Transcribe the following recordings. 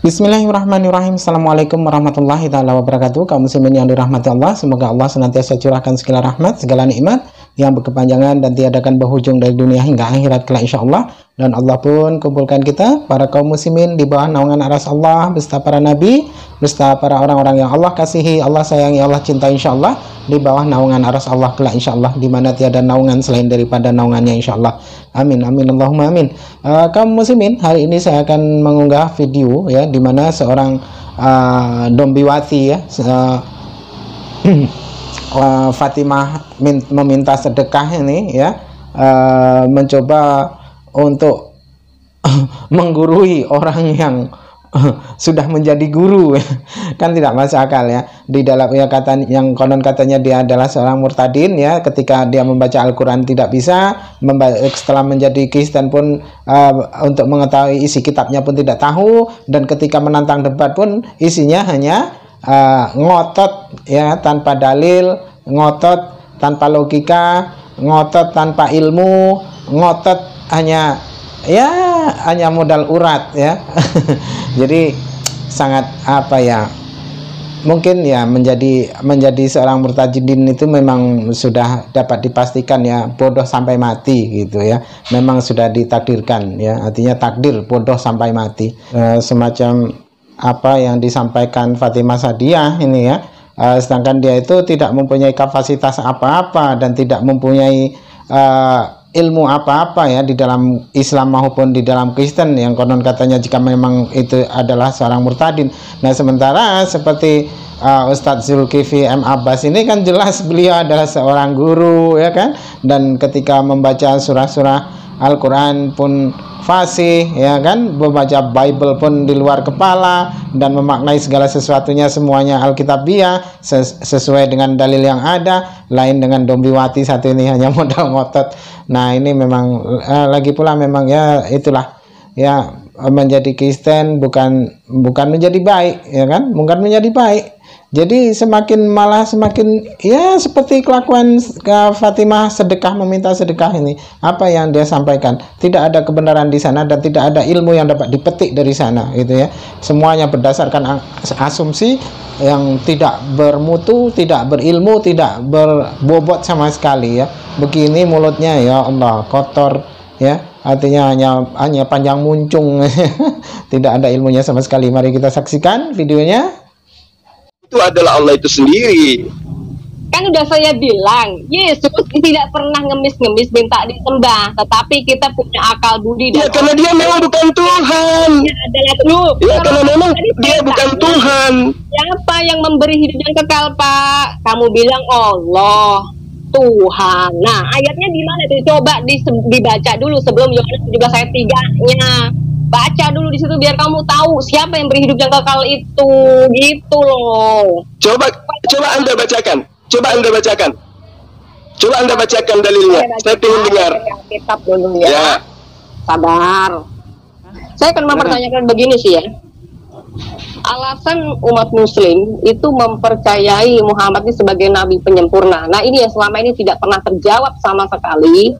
Bismillahirrahmanirrahim. Assalamualaikum warahmatullahi taala wabarakatuh. Kaum muslimin yang dirahmati Allah, semoga Allah senantiasa curahkan segala rahmat, segala nikmat yang berkepanjangan dan tiadakan berhujung dari dunia hingga akhirat kelak insyaallah. Dan Allah pun kumpulkan kita para kaum muslimin di bawah naungan aras Allah beserta para nabi, beserta para orang-orang yang Allah kasihi, Allah sayangi, Allah cintai insyaallah, di bawah naungan aras Allah kelak insyaallah, di mana tiada naungan selain daripada naungannya insyaallah. Amin amin Allahumma amin. Kaum muslimin, hari ini saya akan mengunggah video ya, di mana seorang Dombiwati ya, Fatimah meminta sedekah ini ya, mencoba untuk menggurui orang yang sudah menjadi guru kan tidak masuk akal ya. Di dalam ya kata yang konon katanya dia adalah seorang murtadin ya, ketika dia membaca Al-Quran tidak bisa, setelah menjadi Kristen pun untuk mengetahui isi kitabnya pun tidak tahu, dan ketika menantang debat pun isinya hanya ngotot ya, tanpa dalil, ngotot tanpa logika, ngotot tanpa ilmu, ngotot hanya modal urat ya. Jadi sangat apa ya, mungkin ya menjadi seorang murtadin itu memang sudah dapat dipastikan ya, bodoh sampai mati gitu ya, memang sudah ditakdirkan ya, artinya takdir bodoh sampai mati. Semacam apa yang disampaikan Fatimah Sadiah ini ya, sedangkan dia itu tidak mempunyai kapasitas apa-apa dan tidak mempunyai ilmu apa-apa ya di dalam Islam maupun di dalam Kristen yang konon katanya jika memang itu adalah seorang murtadin. Nah sementara seperti Ustadz Zulkifli M. Abbas ini kan jelas beliau adalah seorang guru ya kan, dan ketika membaca surah-surah Al-Quran pun fasih ya kan, membaca Bible pun di luar kepala dan memaknai segala sesuatunya semuanya Alkitabiah sesuai dengan dalil yang ada, lain dengan Dombiwati satu ini hanya modal ngotot. Nah ini memang lagi pula memang ya itulah ya, menjadi Kristen bukan menjadi baik ya kan, bukan menjadi baik. Jadi malah semakin ya seperti kelakuan Fatimah sedekah, meminta sedekah ini, apa yang dia sampaikan tidak ada kebenaran di sana dan tidak ada ilmu yang dapat dipetik dari sana gitu ya. Semuanya berdasarkan asumsi yang tidak bermutu, tidak berilmu, tidak berbobot sama sekali ya. Begini mulutnya ya Allah, kotor ya, artinya hanya panjang muncung. Tidak ada ilmunya sama sekali. Mari kita saksikan videonya. Itu adalah Allah itu sendiri. Kan udah saya bilang, Yesus tidak pernah ngemis-ngemis minta disembah, tetapi kita punya akal budi dan ya karena dia memang bukan Tuhan. Ya karena memang dia bukan Tuhan. Siapa yang memberi hidup yang kekal, Pak? Kamu bilang Allah Tuhan. Nah, ayatnya di mana tuh? Coba dibaca dulu sebelum Yohanes 17 ayat 3-nya. Baca dulu di situ biar kamu tahu siapa yang beri hidup yang kekal itu, gitu loh. Coba Anda bacakan. Coba Anda bacakan dalilnya. Saya ingin dengar. Kitab dulu ya. Ya. Sabar. Saya akan mempertanyakan begini sih ya. Alasan umat muslim itu mempercayai Muhammad ini sebagai nabi penyempurna. Nah, ini yang selama ini tidak pernah terjawab sama sekali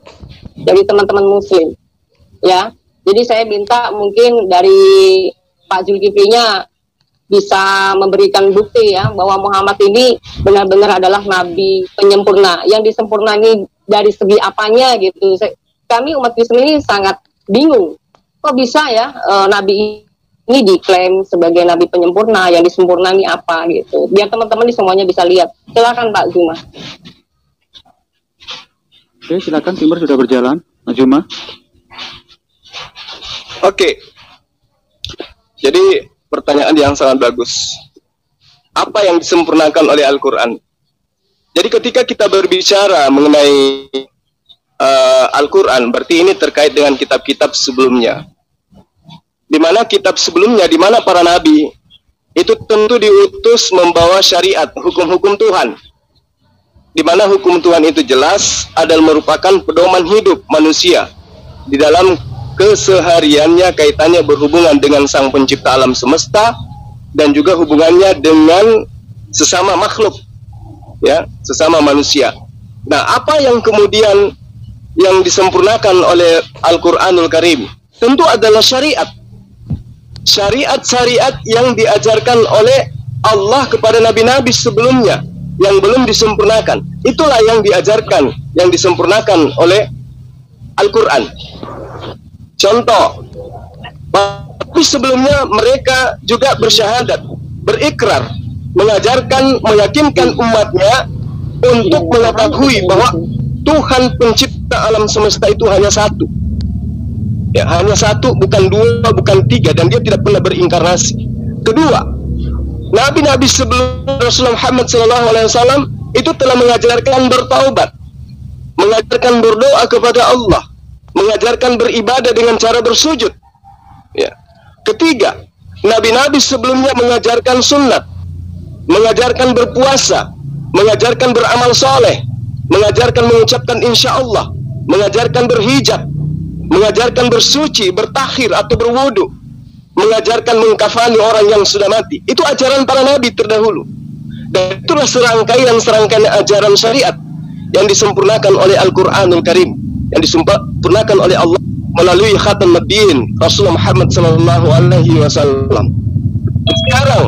dari teman-teman muslim. Ya. Jadi saya minta mungkin dari Pak Zulkiflinya bisa memberikan bukti ya bahwa Muhammad ini benar-benar adalah nabi penyempurna. Yang disempurna ini dari segi apanya gitu. Kami umat Islam ini sangat bingung. Kok bisa ya nabi ini diklaim sebagai nabi penyempurna, yang disempurna ini apa gitu. Biar teman-teman semuanya bisa lihat. Silakan Pak Zuma. Oke, silakan, timer sudah berjalan. Pak Zuma. Oke. Jadi pertanyaan yang sangat bagus. Apa yang disempurnakan oleh Al-Quran? Jadi ketika kita berbicara mengenai Al-Quran, berarti ini terkait dengan kitab-kitab sebelumnya. Di mana kitab sebelumnya, di mana para nabi itu tentu diutus membawa syariat, hukum-hukum Tuhan. Di mana hukum Tuhan itu jelas adalah merupakan pedoman hidup manusia di dalam kesehariannya, kaitannya berhubungan dengan Sang Pencipta alam semesta dan juga hubungannya dengan sesama makhluk ya, sesama manusia. Nah, apa yang kemudian yang disempurnakan oleh Al-Quranul Karim tentu adalah syariat. syariat-syariat yang diajarkan oleh Allah kepada nabi-nabi sebelumnya yang belum disempurnakan. Itulah yang diajarkan, yang disempurnakan oleh Al-Quran. Contoh, tapi sebelumnya mereka juga bersyahadat, berikrar, mengajarkan, meyakinkan umatnya untuk mengetahui bahwa Tuhan pencipta alam semesta itu hanya satu. Ya, hanya satu, bukan dua, bukan tiga, dan dia tidak pernah berinkarnasi. Kedua, nabi-nabi sebelum Rasulullah Muhammad SAW itu telah mengajarkan bertaubat, mengajarkan berdoa kepada Allah, mengajarkan beribadah dengan cara bersujud. Ya. Ketiga, nabi-nabi sebelumnya mengajarkan sunnat, mengajarkan berpuasa, mengajarkan beramal soleh, mengajarkan mengucapkan insya Allah, mengajarkan berhijab, mengajarkan bersuci, bertakhir atau berwudu, mengajarkan mengkafani orang yang sudah mati. Itu ajaran para nabi terdahulu. Dan itulah serangkaian ajaran syariat yang disempurnakan oleh Al-Quranul Karim, yang disempurnakan oleh Allah melalui khatam nabiyyin Rasulullah Muhammad SAW. Sekarang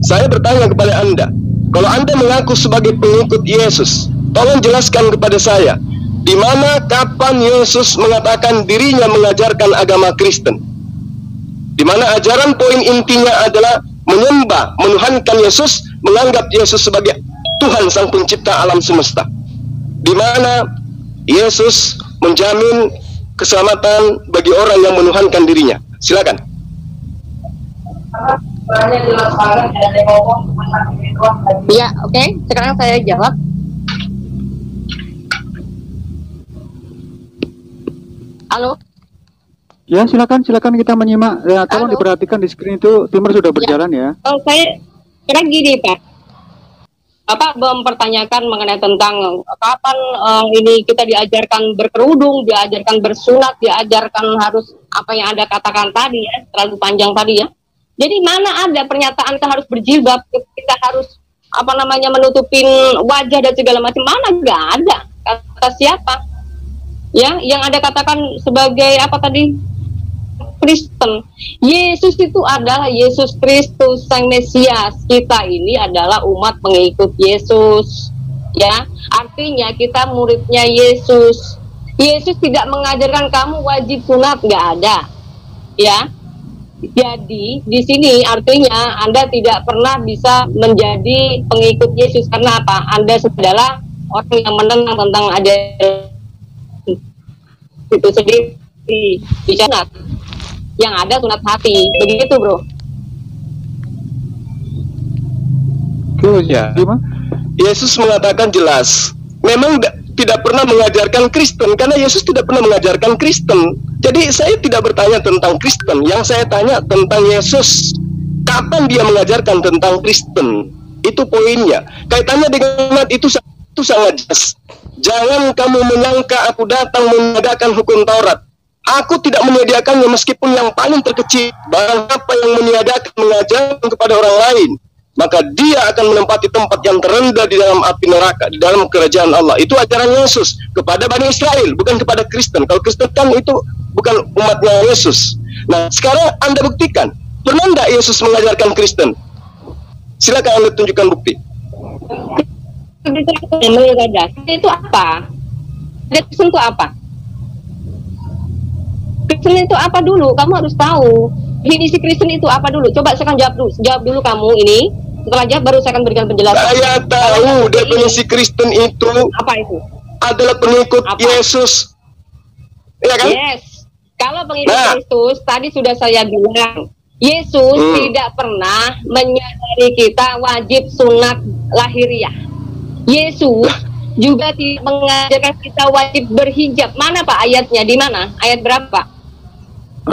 saya bertanya kepada Anda, kalau Anda mengaku sebagai pengikut Yesus, tolong jelaskan kepada saya, di mana, kapan Yesus mengatakan dirinya mengajarkan agama Kristen? Di mana ajaran poin intinya adalah menyembah, menuhankan Yesus, menganggap Yesus sebagai Tuhan sang pencipta alam semesta. Di mana Yesus menjamin keselamatan bagi orang yang menuhankan dirinya. Silakan. Ya, oke. Sekarang saya jawab. Halo. Ya, silakan kita menyimak. Ya, tolong Halo. diperhatikan di screen itu timer sudah berjalan ya. Oh, saya kira gini, Pak. Bapak mempertanyakan mengenai tentang kapan ini kita diajarkan berkerudung, diajarkan bersunat, diajarkan harus apa yang Anda katakan tadi ya, terlalu panjang tadi ya. Jadi mana ada pernyataan kita harus berjilbab, kita harus menutupin wajah dan segala macam, mana nggak ada. Kata siapa? Ya, yang Anda katakan sebagai apa tadi? Kristen. Yesus itu adalah Yesus Kristus sang Mesias. Kita ini adalah umat pengikut Yesus. Ya, artinya kita muridnya Yesus. Yesus tidak mengajarkan kamu wajib sunat, nggak ada. Ya. Jadi di sini artinya Anda tidak pernah bisa menjadi pengikut Yesus karena apa? Anda adalah orang yang menentang tentang ajaran itu sendiri di sunat. Yang ada sunat hati, begitu bro. Ya. Gimana? Yesus mengatakan jelas, memang tidak pernah mengajarkan Kristen, karena Yesus tidak pernah mengajarkan Kristen. Jadi saya tidak bertanya tentang Kristen, yang saya tanya tentang Yesus. Kapan dia mengajarkan tentang Kristen? Itu poinnya. Kaitannya dengan itu sangat jelas. Jangan kamu menyangka aku datang meniadakan hukum Taurat. Aku tidak menyediakannya meskipun yang paling terkecil. Barang apa yang meniadakan mengajarkan kepada orang lain, maka dia akan menempati tempat yang terendah di dalam api neraka, di dalam kerajaan Allah. Itu ajaran Yesus kepada Bani Israel, bukan kepada Kristen. Kalau Kristen kan itu bukan umatnya Yesus. Nah, sekarang Anda buktikan, pernah tidak Yesus mengajarkan Kristen? Silakan Anda tunjukkan bukti. Itu apa? Kristen itu apa? Kristen itu apa dulu? Kamu harus tahu. Definisi Kristen itu apa dulu? Coba saya akan jawab dulu kamu ini. Setelah jawab baru saya akan berikan penjelasan. Saya tahu definisi Kristen itu. Apa itu? Adalah pengikut apa? Yesus. Ya kan? Yes. Kalau pengikut Kristus tadi sudah saya bilang, Yesus tidak pernah menyadari kita wajib sunat lahiriah. Yesus juga tidak mengajarkan kita wajib berhijab. Mana Pak ayatnya? Di mana? Ayat berapa?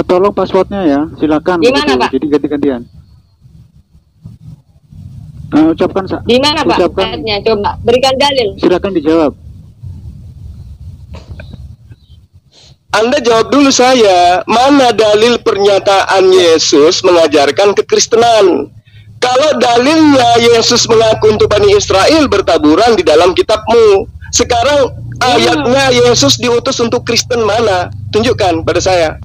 Tolong passwordnya ya, silakan. Di mana Pak? Jadi ganti-gantian. Ucapkan. Di mana Pak ayatnya? Coba berikan dalil. Silakan dijawab. Anda jawab dulu saya, mana dalil pernyataan Yesus mengajarkan kekristenan? Kalau dalilnya Yesus mengaku untuk Bani Israel bertaburan di dalam kitabmu. Sekarang ayatnya Yesus diutus untuk Kristen mana? Tunjukkan pada saya.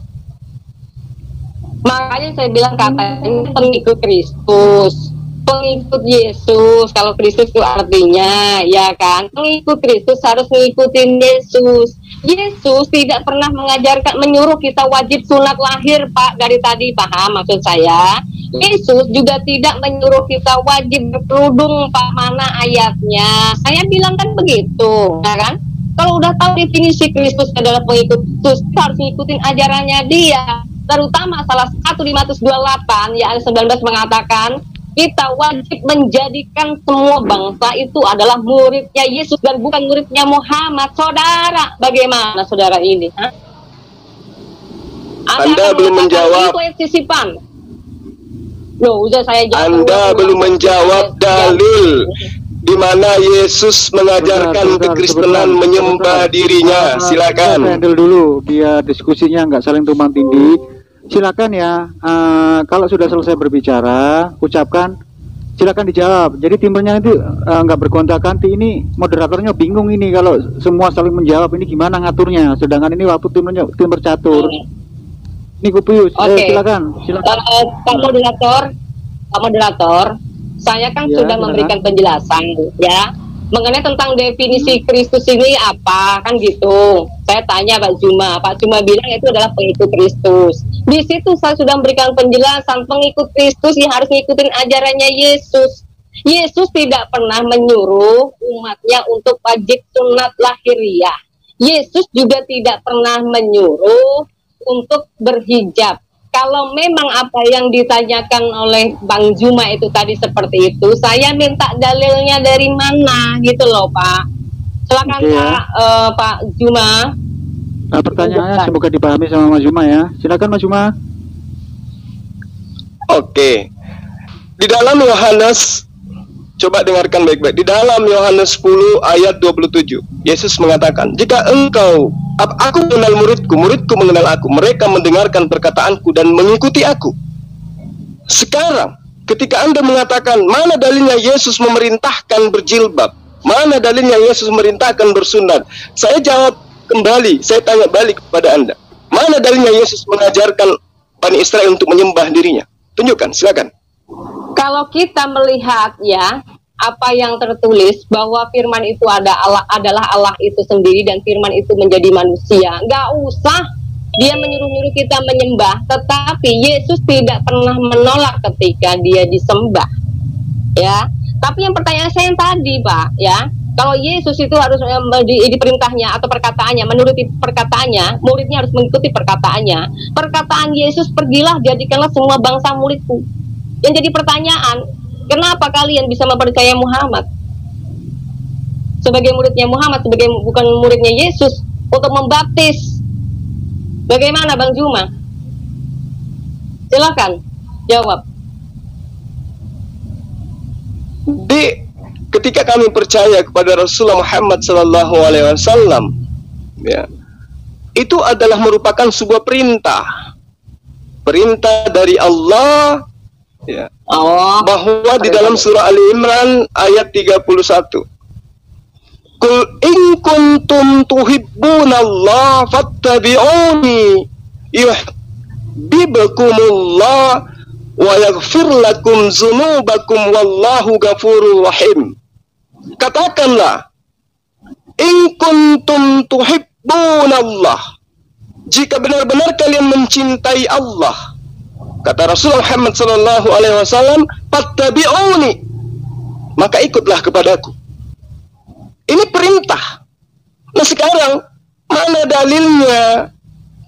Makanya saya bilang katanya pengikut Kristus, pengikut Yesus. Kalau Kristus itu artinya, ya kan, pengikut Kristus harus mengikuti Yesus. Yesus tidak pernah mengajarkan, menyuruh kita wajib sunat lahir, Pak. Dari tadi paham maksud saya. Yesus juga tidak menyuruh kita wajib berkerudung, Pak. Mana ayatnya? Saya bilang kan begitu, ya kan? Kalau udah tahu definisi Kristus adalah pengikut Kristus, kita harus ngikutin ajarannya dia. Terutama salah 1 di Matius 28 ya ayat 19 mengatakan kita wajib menjadikan semua bangsa itu adalah muridnya Yesus dan bukan muridnya Muhammad. Saudara, bagaimana saudara ini? Anda belum menjawab. Sisipan. Loh, udah saya jawab. Anda belum menjawab dalil di mana Yesus mengajarkan kekristenan menyembah dirinya. Silakan. Handle dulu biar diskusinya nggak saling tumpang tindih. Silakan ya, kalau sudah selesai berbicara, ucapkan, silakan dijawab. Jadi timnya itu nggak bergonta-ganti. Ini moderatornya bingung ini kalau semua saling menjawab, ini gimana ngaturnya. Sedangkan ini waktu tim bercatur. Ini Kupius, silakan. Pak moderator, saya kan ya, sudah memberikan penjelasan ya mengenai tentang definisi Kristus ini apa, kan gitu. Saya tanya Pak Juma bilang itu adalah pengikut Kristus. Di situ saya sudah memberikan penjelasan pengikut Kristus yang harus ngikutin ajarannya Yesus. Yesus tidak pernah menyuruh umatnya untuk wajib sunat lahiriah. Yesus juga tidak pernah menyuruh untuk berhijab. Kalau memang apa yang ditanyakan oleh Bang Juma itu tadi seperti itu, saya minta dalilnya dari mana gitu loh Pak. Silakan Pak Juma. Nah, pertanyaannya semoga dipahami sama Mas Juma ya. Silakan Mas Juma. Oke. Di dalam Yohanes, coba dengarkan baik-baik. Di dalam Yohanes 10 ayat 27, Yesus mengatakan, jika aku mengenal muridku, muridku mengenal aku, mereka mendengarkan perkataanku dan mengikuti aku. Sekarang, ketika Anda mengatakan, mana dalilnya Yesus memerintahkan berjilbab? Mana dalilnya Yesus memerintahkan bersunat? Saya jawab kembali, saya tanya balik kepada Anda. Mana dalilnya Yesus mengajarkan Bani Israel untuk menyembah dirinya? Tunjukkan, silakan. Kalau kita melihat ya apa yang tertulis bahwa firman itu adalah Allah itu sendiri dan firman itu menjadi manusia, nggak usah dia menyuruh-nyuruh kita menyembah, tetapi Yesus tidak pernah menolak ketika dia disembah ya. Tapi yang pertanyaan saya yang tadi Pak ya, kalau Yesus itu harus di perintahnya atau perkataannya, menuruti perkataannya, muridnya harus mengikuti perkataannya. Perkataan Yesus, pergilah jadikanlah semua bangsa muridku. Yang jadi pertanyaan, kenapa kalian bisa mempercayai Muhammad sebagai muridnya Muhammad, sebagai bukan muridnya Yesus untuk membaptis? Bagaimana Bang Juma? Silakan jawab. Ketika kami percaya kepada Rasulullah Muhammad SAW, ya, itu adalah merupakan sebuah perintah dari Allah. Ya. Bahwa di dalam surah Ali Imran ayat 31, Qul in kuntum tuhibbunallah fattabi'uni yuhibbukumullah wa yaghfir lakum dzunubakum wallahu ghafurur rahim. Katakanlah, in kuntum tuhibbunallah, jika benar-benar kalian mencintai Allah, kata Rasulullah Muhammad SAW, fattabi'uni, maka ikutlah kepadaku. Ini perintah. Nah sekarang, mana dalilnya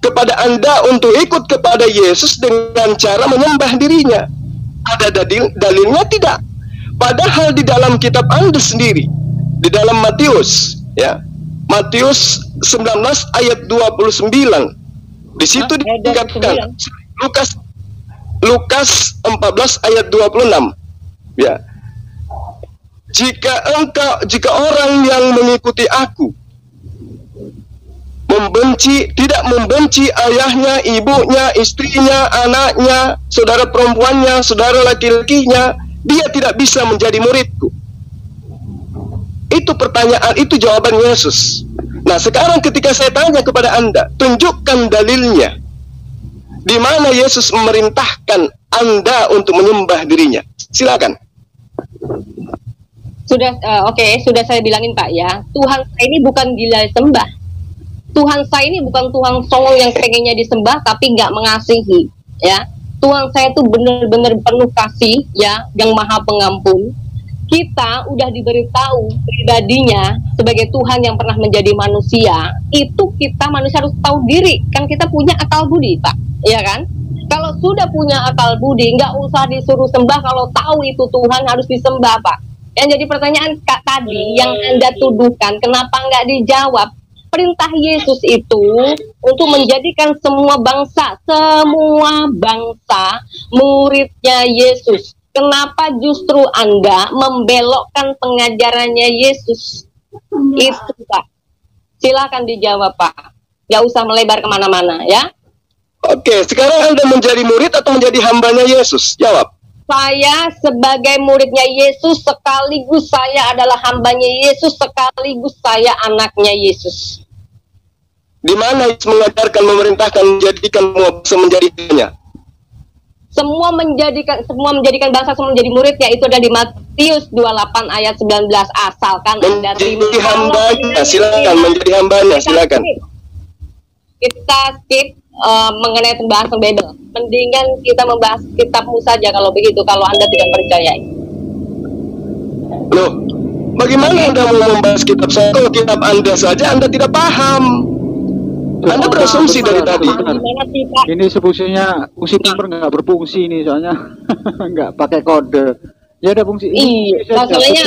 kepada Anda untuk ikut kepada Yesus dengan cara menyembah dirinya? Ada dalilnya tidak? Padahal di dalam kitab Anda sendiri, di dalam Matius, ya, Matius 19 ayat 29, di situ dikatakan, Lukas 14 ayat 26, ya, jika orang yang mengikuti aku tidak membenci ayahnya, ibunya, istrinya, anaknya, saudara perempuannya, saudara laki-lakinya, dia tidak bisa menjadi muridku. Itu pertanyaan, itu jawaban Yesus. Nah sekarang ketika saya tanya kepada Anda, tunjukkan dalilnya. di mana Yesus memerintahkan Anda untuk menyembah dirinya? Silakan. Sudah, oke, sudah saya bilangin Pak ya, Tuhan saya ini bukan gila sembah. Tuhan saya ini bukan Tuhan songong yang pengennya disembah tapi nggak mengasihi, ya. Tuhan saya itu benar-benar penuh kasih, ya, yang maha pengampun. Kita udah diberitahu pribadinya sebagai Tuhan yang pernah menjadi manusia, itu kita manusia harus tahu diri, kan kita punya akal budi, Pak, ya kan? Kalau sudah punya akal budi, nggak usah disuruh sembah, kalau tahu itu Tuhan harus disembah, Pak. Yang jadi pertanyaan Kak tadi, yang Anda tuduhkan, kenapa nggak dijawab? Perintah Yesus itu untuk menjadikan semua bangsa muridnya Yesus. Kenapa justru Anda membelokkan pengajarannya Yesus? Itu, Pak. Silakan dijawab, Pak. Nggak usah melebar kemana-mana, ya. Oke, sekarang Anda menjadi murid atau menjadi hambanya Yesus? Jawab. Saya sebagai muridnya Yesus, sekaligus saya adalah hambanya Yesus, sekaligus saya anaknya Yesus. Di mana Yesus mengajarkan, memerintahkan, menjadikan bangsa menjadi dirinya? Semua menjadikan bangsa semua menjadi muridnya, itu ada di Matius 28 ayat 19. Asalkan Anda terima. Menjadi hambanya, silakan. Menjadi hambanya, silakan. Kita skip mengenai pembahasan Bible. Mendingan kita membahas kitabmu saja kalau begitu, kalau Anda tidak percaya. Loh, bagaimana Anda mau membahas kitab saya kalau kitab Anda saja Anda tidak paham? Anda berasumsi dari tadi. Ini fungsinya fungsi timer nggak berfungsi ini soalnya nggak pakai kode. Ya ada fungsi. Iya, masalahnya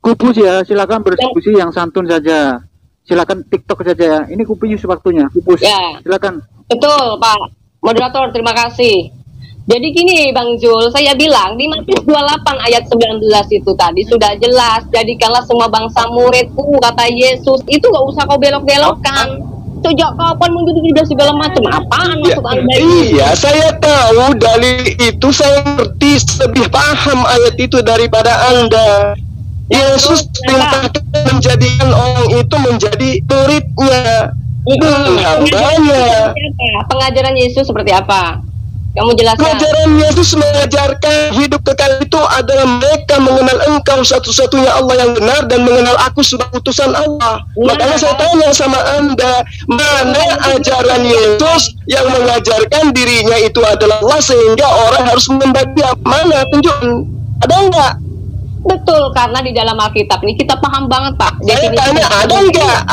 Kupus ya, silakan berdiskusi yang santun saja. Silakan TikTok saja ya. Ini Kupus waktunya. Kupus. Ya. Silakan. Betul, Pak. Moderator, terima kasih. Jadi gini, Bang Zul, saya bilang di Matius 28 ayat 19 itu tadi sudah jelas. Jadikanlah semua bangsa muridku, kata Yesus. Itu gak usah kau belok-belokkan. Sejak kapan menjadi sudah segala macam? Apaan maksud Anda? Iya, saya tahu dalil itu, saya ngerti, lebih paham ayat itu daripada Anda. Yesus perintahkan menjadikan orang itu menjadi muridnya, hambanya. Pengajaran Yesus seperti apa? Kamu jelaskan. Pengajaran Yesus mengajarkan hidup kekal itu adalah mereka mengenal Engkau satu-satunya Allah yang benar dan mengenal Aku sebagai utusan Allah. Makanya saya tanya sama Anda, mana ajaran Yesus yang mengajarkan dirinya itu adalah Allah sehingga orang harus menyembah Dia? Mana? Tunjukkan. Ada enggak? Betul, karena di dalam Alkitab ini kita paham banget, Pak. Saya tanya,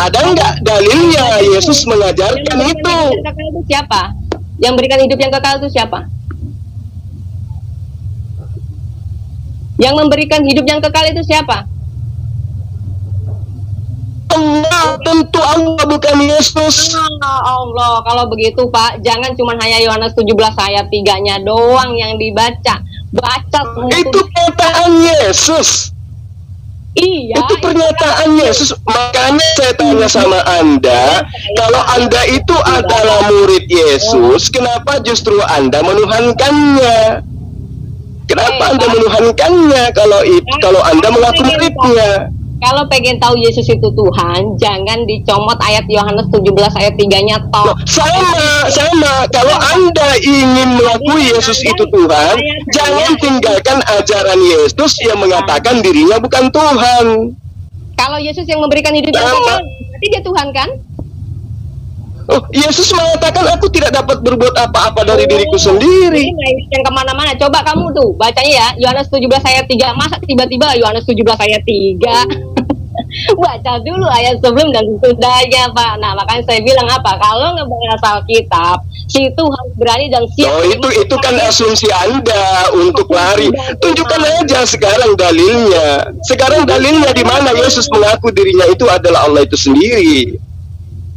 ada enggak dalilnya Yesus mengajarkan itu? Itu siapa? Yang berikan hidup yang kekal itu siapa? Yang memberikan hidup yang kekal itu siapa? Allah, tentu Allah, bukan Yesus. Allah, kalau begitu Pak, jangan cuma hanya Yohanes 17 ayat 3-nya doang yang dibaca. Baca semua. Itu pernyataan Yesus. Iya. Itu pernyataan Yesus. Makanya saya tanya sama Anda, kalau Anda itu adalah murid Yesus, kenapa justru Anda menuhankannya? Kenapa Anda menuhankannya kalau Anda mengaku muridnya? Kalau pengen tahu Yesus itu Tuhan, jangan dicomot ayat Yohanes 17 ayat 3-nya toh. Sama. Kalau Anda ingin mengakui Yesus itu Tuhan, jangan tinggalkan ajaran Yesus yang mengatakan dirinya bukan Tuhan. Kalau Yesus yang memberikan hidup yang kekal, berarti dia Tuhan kan? Oh, Yesus mengatakan aku tidak dapat berbuat apa-apa dari diriku sendiri. Yang kemana-mana, coba kamu tuh bacanya ya, Yohanes 17 ayat 3. Masa tiba-tiba Yohanes 17 ayat 3? Baca dulu ayat sebelum dan sesudahnya, Pak. Nah, makanya saya bilang apa? Kalau ngebahas Alkitab, situ harus berani dan siap. Oh, itu kan asumsi Anda untuk lari. Tunjukkan aja sekarang dalilnya. Sekarang dalilnya di mana Yesus mengaku dirinya itu adalah Allah itu sendiri.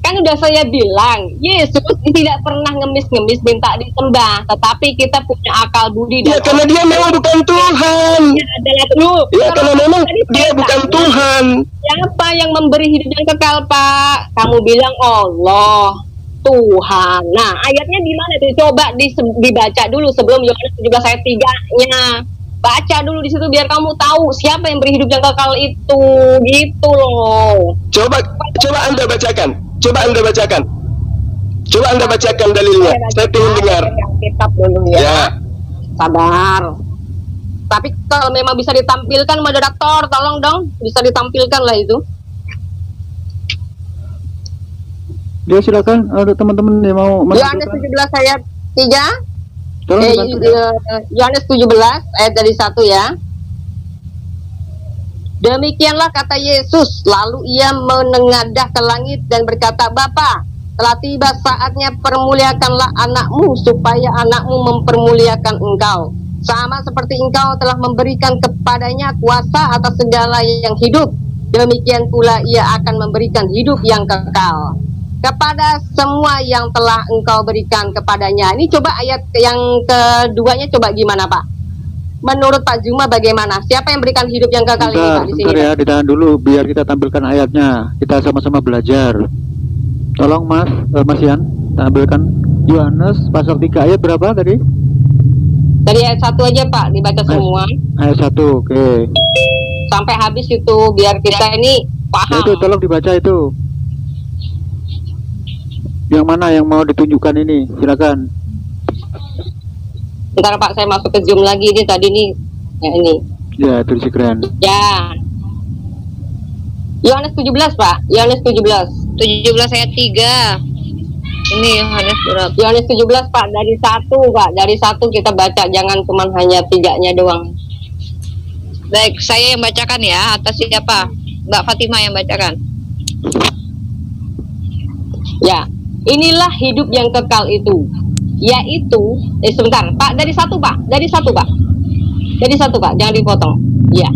Kan udah saya bilang, Yesus tidak pernah ngemis-ngemis minta disembah, tetapi kita punya akal budi. Ya, karena dia memang bukan Tuhan. Ya, karena memang dia bukan Tuhan. Siapa yang memberi hidup yang kekal, Pak? Kamu bilang Allah, Tuhan. Nah, ayatnya di mana tuh? Coba dibaca dulu sebelum Yohanes 17 ayat 3-nya. Baca dulu di situ biar kamu tahu siapa yang beri hidup yang kekal itu, gitu loh. Coba Anda bacakan. Coba Anda bacakan. Coba Anda bacakan dalilnya. Saya ingin dengar. Kitab dulu ya. Ya. Sabar. Tapi kalau memang bisa ditampilkan, moderator, tolong dong, bisa ditampilkan lah itu. Ya silakan untuk teman-teman yang mau Yohanes 17 ayat 3. Tolong dibantu. Yohanes 17 ayat dari 1 ya. Demikianlah kata Yesus, lalu ia menengadah ke langit dan berkata, Bapa, telah tiba saatnya permuliakanlah anakmu supaya anakmu mempermuliakan engkau. Sama seperti engkau telah memberikan kepadanya kuasa atas segala yang hidup, demikian pula ia akan memberikan hidup yang kekal kepada semua yang telah engkau berikan kepadanya. Ini coba ayat yang keduanya coba gimana Pak? Menurut Pak Juma bagaimana? Siapa yang berikan hidup yang kekal ini Pak di sini? Bentar ya, ditahan dulu biar kita tampilkan ayatnya. Kita sama-sama belajar. Tolong Mas Yan, tampilkan Yohanes pasal 3 ayat berapa tadi? Dari ayat 1 aja Pak, dibaca semua. Ayat 1, oke. Sampai habis itu biar kita ini paham. Itu tolong dibaca itu. Yang mana yang mau ditunjukkan ini? Silakan. Bentar Pak, saya masuk ke Zoom lagi ini tadi nih. Ya ini. Ya, itu si keren. Ya. Yohanes 17 Pak, Yohanes 17 ayat 3. Ini Yohanes berapa? Yohanes 17 Pak, dari 1 Pak, dari 1 kita baca, jangan cuma hanya 3-nya doang. Baik, saya yang bacakan ya. Atas siapa? Mbak Fatimah yang bacakan. Ya, inilah hidup yang kekal itu, yaitu sebentar Pak, dari 1 Pak, dari 1 Pak, dari 1 Pak, jangan dipotong. Ya.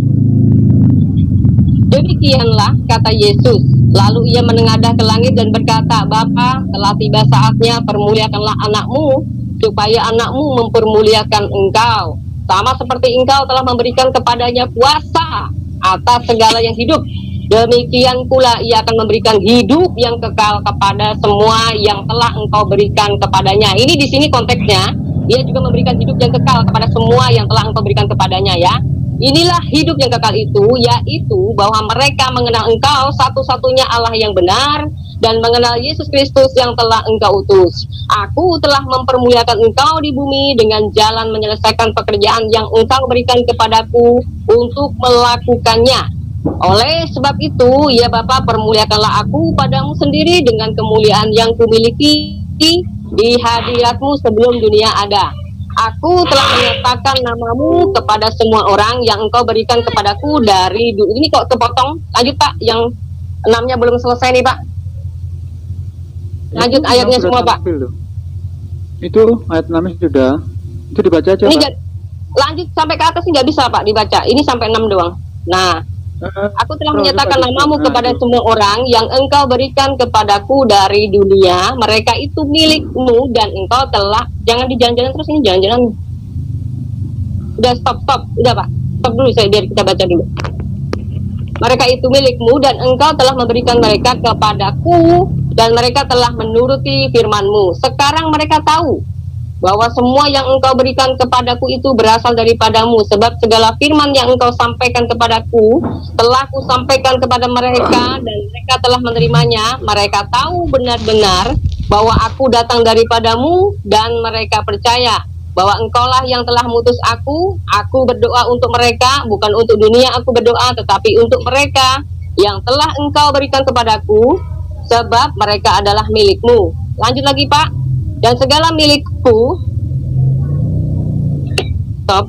Demikianlah kata Yesus, lalu ia menengadah ke langit dan berkata, Bapa, telah tiba saatnya permuliakanlah anakmu, supaya anakmu mempermuliakan engkau, sama seperti engkau telah memberikan kepadanya kuasa atas segala yang hidup, demikian pula ia akan memberikan hidup yang kekal kepada semua yang telah engkau berikan kepadanya. Ini di sini konteksnya, dia juga memberikan hidup yang kekal kepada semua yang telah engkau berikan kepadanya ya. Inilah hidup yang kekal itu, yaitu bahwa mereka mengenal engkau satu-satunya Allah yang benar, dan mengenal Yesus Kristus yang telah engkau utus. Aku telah mempermuliakan engkau di bumi dengan jalan menyelesaikan pekerjaan yang engkau berikan kepadaku untuk melakukannya. Oleh sebab itu, ya Bapa, permuliakanlah aku padamu sendiri dengan kemuliaan yang kumiliki di hadiratmu sebelum dunia ada. Aku telah menyatakan namamu kepada semua orang yang engkau berikan kepadaku dari ini kok kepotong. Lanjut Pak, yang 6-nya belum selesai nih Pak. Lanjut ayatnya semua Pak. Itu ayat 6 sudah. Itu dibaca aja Ini Pak. Lanjut sampai ke atas nggak bisa Pak dibaca. Ini sampai 6 doang. Nah, aku telah menyatakan namamu kepada semua orang yang engkau berikan kepadaku dari dunia. Mereka itu milikmu dan engkau telah... Jangan di jalan-jalan terus, ini jalan-jalan. Udah stop. Udah Pak. Stop dulu saya biar kita baca dulu. Mereka itu milikmu dan engkau telah memberikan mereka kepadaku dan mereka telah menuruti firman-Mu. Sekarang mereka tahu bahwa semua yang engkau berikan kepadaku itu berasal daripadamu, sebab segala firman yang engkau sampaikan kepadaku telah kusampaikan kepada mereka dan mereka telah menerimanya. Mereka tahu benar-benar bahwa aku datang daripadamu dan mereka percaya bahwa engkaulah yang telah mutus aku. Aku berdoa untuk mereka, bukan untuk dunia aku berdoa, tetapi untuk mereka yang telah engkau berikan kepadaku, sebab mereka adalah milikmu. Lanjut lagi Pak. Dan segala milikku, stop,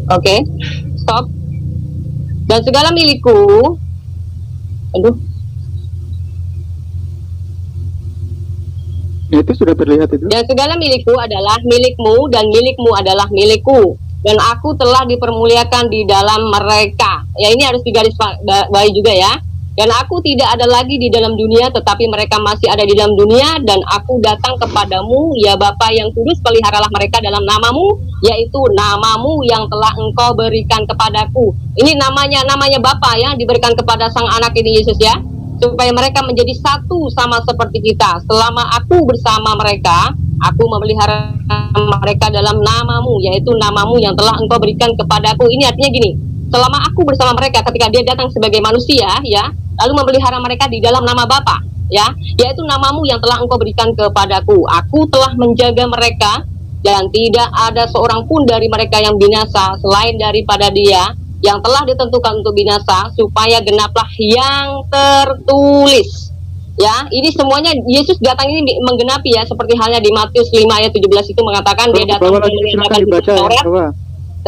oke, stop. Dan segala milikku, aduh, itu sudah terlihat itu. dan segala milikku adalah milikmu dan milikmu adalah milikku, dan aku telah dipermuliakan di dalam mereka. Ya, ini harus digaris bawahi juga ya. Dan aku tidak ada lagi di dalam dunia, tetapi mereka masih ada di dalam dunia, dan aku datang kepadamu, ya Bapa yang kudus, peliharalah mereka dalam namamu, yaitu namamu yang telah engkau berikan kepadaku. Ini namanya Bapa ya, diberikan kepada sang anak ini Yesus ya, supaya mereka menjadi satu sama seperti kita. Selama aku bersama mereka, aku memelihara mereka dalam namamu, yaitu namamu yang telah engkau berikan kepadaku. Ini artinya gini, selama aku bersama mereka ketika dia datang sebagai manusia ya, lalu memelihara mereka di dalam nama Bapa. ya, yaitu namamu yang telah engkau berikan kepadaku. Aku telah menjaga mereka, dan tidak ada seorang pun dari mereka yang binasa selain daripada dia yang telah ditentukan untuk binasa, supaya genaplah yang tertulis. Ya, ini semuanya Yesus datang ini menggenapi ya, seperti halnya di Matius 5 ayat 17 itu mengatakan dia datang untuk menggenapi Taurat,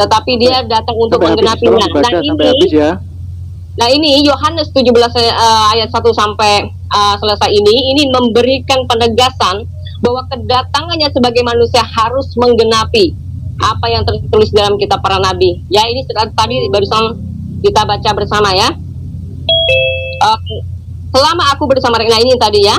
tetapi dia datang untuk menggenapinya. Nah ini Yohanes 17 ayat 1 sampai selesai ini memberikan penegasan bahwa kedatangannya sebagai manusia harus menggenapi apa yang tertulis dalam kitab para nabi. Ya, ini tadi barusan kita baca bersama ya. Selama aku bersama mereka, nah ini tadi ya,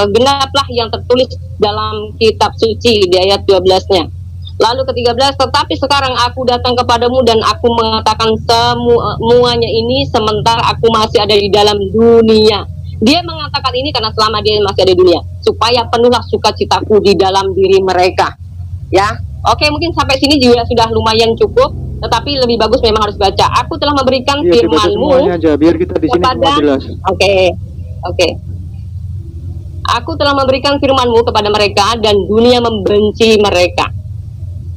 genaplah yang tertulis dalam kitab suci di ayat 12-nya. Lalu ke-13, tetapi sekarang aku datang kepadamu dan aku mengatakan semuanya ini sementara aku masih ada di dalam dunia. Dia mengatakan ini karena selama dia masih ada di dunia, supaya penuhlah sukacitaku di dalam diri mereka. Ya, oke, mungkin sampai sini juga sudah lumayan cukup. Tetapi lebih bagus memang harus baca. Aku telah memberikan firman-Mu aja, biar kita di sini kepada jelas. Oke. Aku telah memberikan firman-Mu kepada mereka dan dunia membenci mereka.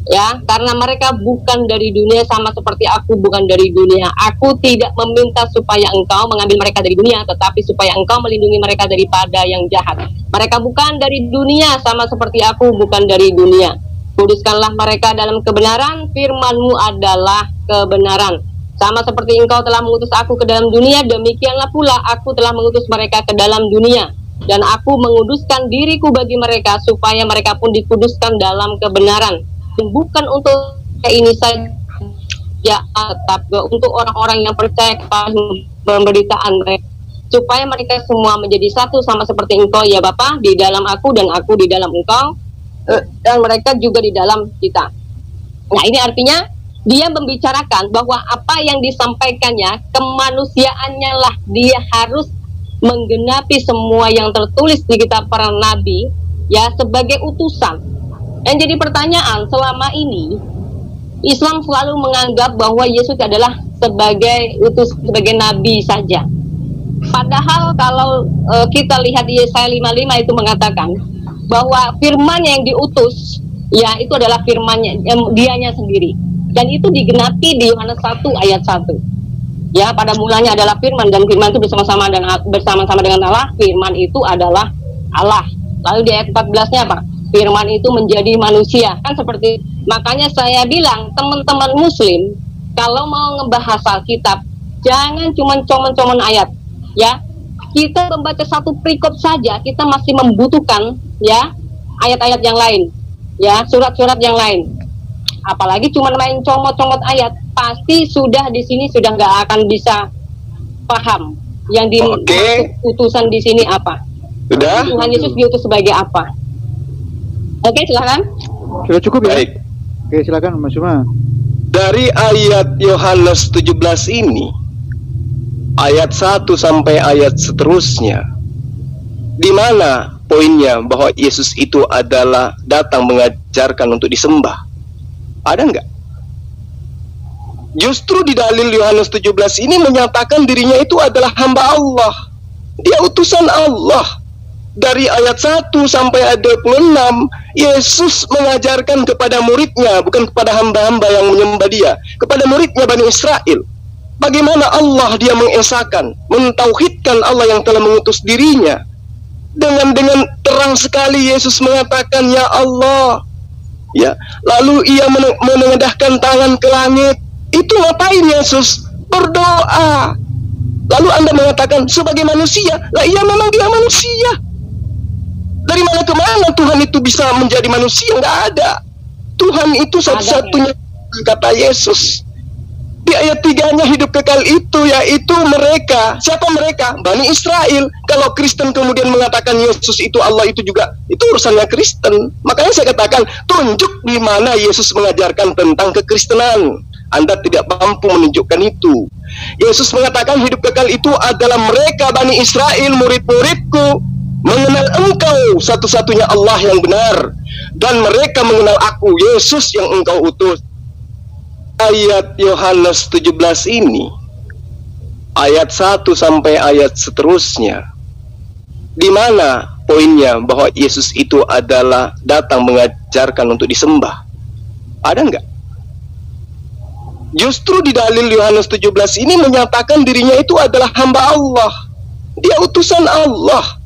Ya, karena mereka bukan dari dunia sama seperti aku bukan dari dunia. Aku tidak meminta supaya engkau mengambil mereka dari dunia, tetapi supaya engkau melindungi mereka daripada yang jahat. Mereka bukan dari dunia sama seperti aku bukan dari dunia. Kuduskanlah mereka dalam kebenaran, firman-Mu adalah kebenaran. Sama seperti engkau telah mengutus aku ke dalam dunia, demikianlah pula aku telah mengutus mereka ke dalam dunia. Dan aku menguduskan diriku bagi mereka, supaya mereka pun dikuduskan dalam kebenaran. Dan bukan untuk ini saja, tetapi untuk orang-orang yang percaya kepada pemberitaan mereka, supaya mereka semua menjadi satu sama seperti engkau ya Bapa, di dalam aku dan aku di dalam engkau, dan mereka juga di dalam kita. Nah ini artinya dia membicarakan bahwa apa yang disampaikannya kemanusiaannya lah, dia harus menggenapi semua yang tertulis di kitab para nabi ya, sebagai utusan. Dan jadi pertanyaan, selama ini Islam selalu menganggap bahwa Yesus adalah sebagai sebagai nabi saja. Padahal kalau kita lihat di Yesaya 55 itu mengatakan bahwa firman yang diutus ya itu adalah firmannya, dianya sendiri, dan itu digenapi di Yohanes 1 ayat 1 ya. Pada mulanya adalah firman, dan firman itu bersama-sama dengan Allah, firman itu adalah Allah. Lalu di ayat 14-nya apa? Firman itu menjadi manusia, kan seperti, makanya saya bilang teman-teman muslim kalau mau ngebahas Alkitab jangan cuma comon-comon ayat ya. Kita membaca satu perikop saja kita masih membutuhkan ya ayat-ayat yang lain ya, surat-surat yang lain. Apalagi cuma main comot-comot ayat, pasti sudah di sini sudah nggak akan bisa paham yang dimaksud utusan di sini apa. Sudah. Tuhan Yesus diutus sebagai apa? Oke, silakan. Sudah cukup ya? Baik. Oke, silakan Mas Suma. Dari ayat Yohanes 17 ini, ayat 1 sampai ayat seterusnya, di mana poinnya bahwa Yesus itu adalah datang mengajarkan untuk disembah? Ada enggak? Justru di dalil Yohanes 17 ini menyatakan dirinya itu adalah hamba Allah. Dia utusan Allah. Dari ayat 1 sampai ayat 26, Yesus mengajarkan kepada muridnya, bukan kepada hamba-hamba yang menyembah dia, kepada muridnya Bani Israel. Bagaimana Allah dia mengesahkan, mentauhidkan Allah yang telah mengutus dirinya. Dengan terang sekali Yesus mengatakan ya Allah. Ya, lalu ia menengadahkan tangan ke langit. Itu ngapain Yesus? Berdoa. Lalu Anda mengatakan sebagai manusia, lah iya memang dia manusia. Dari mana ke mana Tuhan itu bisa menjadi manusia? Nggak ada. Tuhan itu satu-satunya, kata Yesus. Di ayat 3-nya hidup kekal itu yaitu mereka. Siapa mereka? Bani Israel. Kalau Kristen kemudian mengatakan Yesus itu Allah, itu juga itu urusannya Kristen. Makanya saya katakan, tunjuk di mana Yesus mengajarkan tentang kekristenan. Anda tidak mampu menunjukkan itu. Yesus mengatakan hidup kekal itu adalah mereka Bani Israel, murid-muridku, mengenal engkau satu-satunya Allah yang benar, dan mereka mengenal aku, Yesus yang engkau utus. Ayat Yohanes 17 ini, ayat 1 sampai ayat seterusnya, Di mana poinnya bahwa Yesus itu adalah datang mengajarkan untuk disembah? Ada nggak? Justru di dalil Yohanes 17 ini menyatakan dirinya itu adalah hamba Allah. Dia utusan Allah.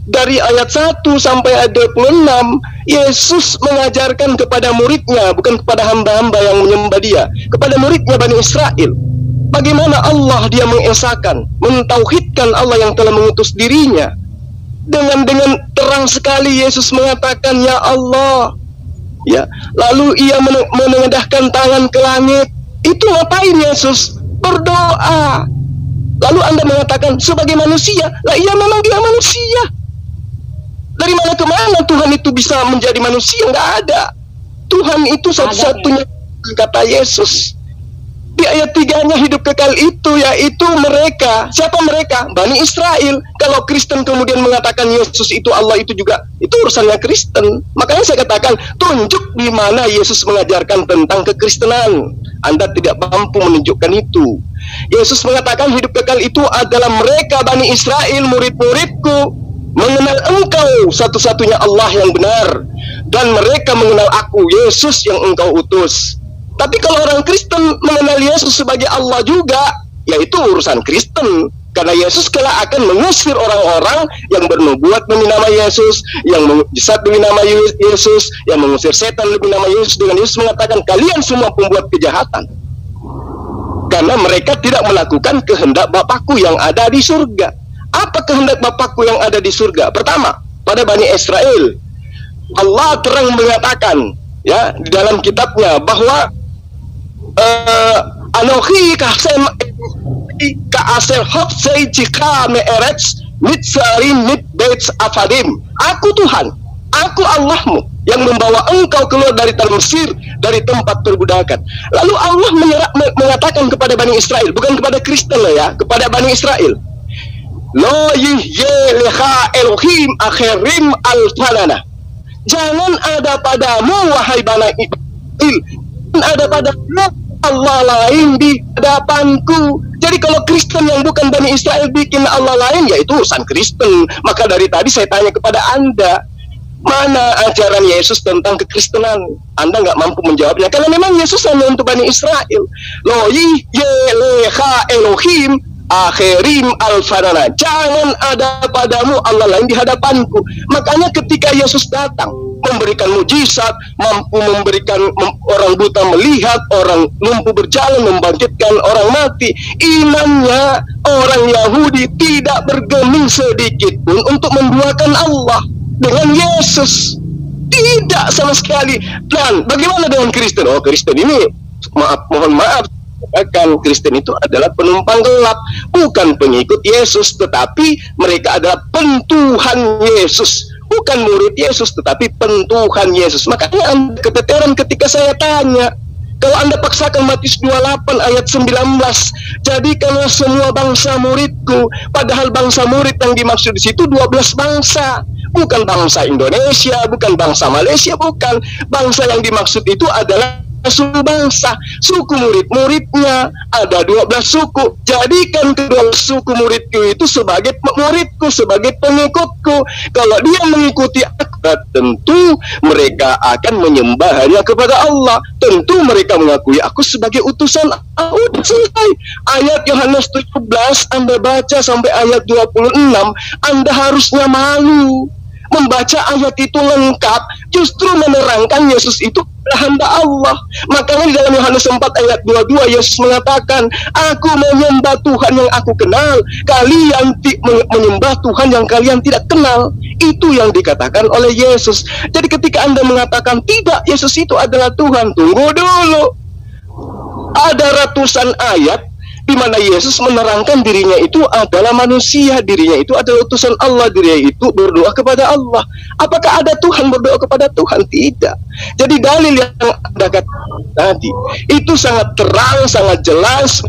Dari ayat 1 sampai ayat 26, Yesus mengajarkan kepada muridnya, bukan kepada hamba-hamba yang menyembah dia, kepada muridnya Bani Israel. Bagaimana Allah dia mengesakan, mentauhidkan Allah yang telah mengutus dirinya. Dengan terang sekali Yesus mengatakan, ya Allah. Ya, lalu ia menengadahkan tangan ke langit. Itu ngapain Yesus? Berdoa. Lalu Anda mengatakan sebagai manusia, lah iya memang dia manusia. Dari mana ke mana Tuhan itu bisa menjadi manusia? Nggak ada. Tuhan itu satu-satunya, kata Yesus. Di ayat 3-nya hidup kekal itu yaitu mereka. Siapa mereka? Bani Israel. Kalau Kristen kemudian mengatakan Yesus itu Allah, itu juga itu urusannya Kristen. Makanya saya katakan, tunjuk di mana Yesus mengajarkan tentang kekristenan. Anda tidak mampu menunjukkan itu. Yesus mengatakan hidup kekal itu adalah mereka Bani Israel, murid-muridku, mengenal engkau satu-satunya Allah yang benar, dan mereka mengenal aku, Yesus yang engkau utus. Tapi kalau orang Kristen mengenal Yesus sebagai Allah juga, yaitu urusan Kristen. Karena Yesus kelak akan mengusir orang-orang yang bernubuat demi nama Yesus, yang mujizat demi nama Yesus, yang mengusir setan demi nama Yesus. Dengan Yesus mengatakan, kalian semua pembuat kejahatan, karena mereka tidak melakukan kehendak Bapakku yang ada di surga. Apa kehendak Bapakku yang ada di surga? Pertama, pada Bani Israel, Allah terang mengatakan, ya, di dalam kitabnya bahwa Anochi kasem kaasel hotsei jika meerets mitsarim mit bets afadim. Aku Tuhan, aku Allahmu yang membawa engkau keluar dari tanah Mesir, dari tempat perbudakan. Lalu Allah mengatakan kepada Bani Israel, bukan kepada Kristen ya, kepada Bani Israel, lo yihleha Elohim akhirim al-falana. Jangan ada padamu wahai Bani Israel, ada padamu Allah lain di hadapanku. Jadi kalau Kristen yang bukan Bani Israel bikin Allah lain, ya itu urusan Kristen. Maka dari tadi saya tanya kepada Anda, mana ajaran Yesus tentang kekristenan? Anda nggak mampu menjawabnya, karena memang Yesus hanya untuk Bani Israel. Loyi yeleha Elohim akhirim al-fanana. Jangan ada padamu Allah lain di hadapanku. Makanya ketika Yesus datang memberikan mujizat, mampu memberikan orang buta melihat, orang lumpuh berjalan, membangkitkan orang mati, imannya orang Yahudi tidak bergeming sedikit pun untuk menduakan Allah dengan Yesus. Tidak sama sekali. Dan bagaimana dengan Kristen? Oh, Kristen ini, mohon maaf, akan Kristen itu adalah penumpang gelap, bukan pengikut Yesus, tetapi mereka adalah pentuhan Yesus. Bukan murid Yesus, tetapi pentuhan Yesus. Makanya Anda keteteran ketika saya tanya. Kalau Anda paksakan Matius 28 ayat 19, jadikanlah semua bangsa muridku. Padahal bangsa murid yang dimaksud di situ 12 bangsa. Bukan bangsa Indonesia, bukan bangsa Malaysia, bukan. Bangsa yang dimaksud itu adalah suku bangsa, suku murid-muridnya ada 12 suku. Jadikan kedua suku muridku itu sebagai muridku, sebagai pengikutku. Kalau dia mengikuti aku, tentu mereka akan menyembah hanya kepada Allah. Tentu mereka mengakui aku sebagai utusan Allah. Selesai. Ayat Yohanes 17 Anda baca sampai ayat 26, Anda harusnya malu. Membaca ayat itu lengkap, justru menerangkan Yesus itu hamba Allah. Makanya di dalam Yohanes 4 ayat 22 Yesus mengatakan, aku menyembah Tuhan yang aku kenal, kalian menyembah Tuhan yang kalian tidak kenal. Itu yang dikatakan oleh Yesus. Jadi ketika Anda mengatakan tidak, Yesus itu adalah Tuhan, tunggu dulu. Ada ratusan ayat di mana Yesus menerangkan dirinya itu adalah manusia, dirinya itu adalah utusan Allah, dirinya itu berdoa kepada Allah. Apakah ada Tuhan berdoa kepada Tuhan? Tidak. Jadi dalil yang Anda katakan tadi itu sangat terang, sangat jelas,